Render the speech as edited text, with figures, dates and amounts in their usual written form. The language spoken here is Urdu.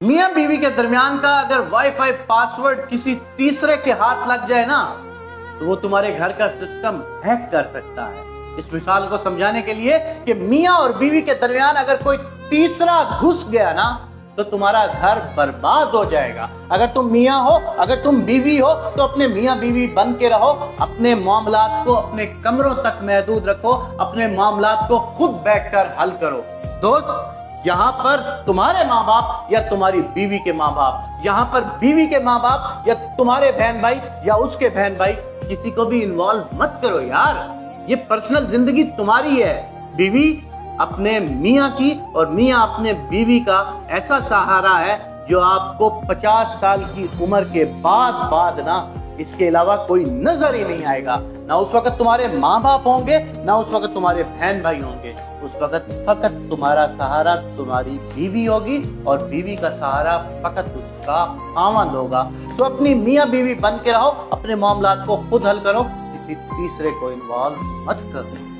میاں بیوی کے درمیان کا اگر وائی فائی پاسورڈ کسی تیسرے کے ہاتھ لگ جائے نا تو وہ تمہارے گھر کا سسٹم ہیک کر سکتا ہے۔ اس مثال کو سمجھانے کے لیے کہ میاں اور بیوی کے درمیان اگر کوئی تیسرا گھس گیا نا تو تمہارا گھر برباد ہو جائے گا۔ اگر تم میاں ہو، اگر تم بیوی ہو تو اپنے میاں بیوی بن کے رہو، اپنے معاملات کو اپنے کمروں تک محدود رکھو، اپنے معاملات کو خود بیٹھ کر حل کرو۔ دوست، یہاں پر تمہارے ماں باپ یا تمہاری بیوی کے ماں باپ، یہاں پر بیوی کے ماں باپ یا تمہارے بہن بھائی یا اس کے بہن بھائی، کسی کو بھی انوالو مت کرو یار۔ یہ پرسنل زندگی تمہاری ہے۔ بیوی اپنے میاں کی اور میاں اپنے بیوی کا ایسا سہارا ہے جو آپ کو 50 سال کی عمر کے بعد نا اس کے علاوہ کوئی نظر ہی نہیں آئے گا۔ نہ اس وقت تمہارے ماں باپ ہوں گے، نہ اس وقت تمہارے بہن بھائی ہوں گے۔ اس وقت فقط تمہارا سہارا تمہاری بیوی ہوگی اور بیوی کا سہارا فقط اس کا خاوند ہوگا۔ تو اپنی میاں بیوی بن کے رہو، اپنے معاملات کو خود حل کرو، کسی تیسرے کو انوالو مت کرو۔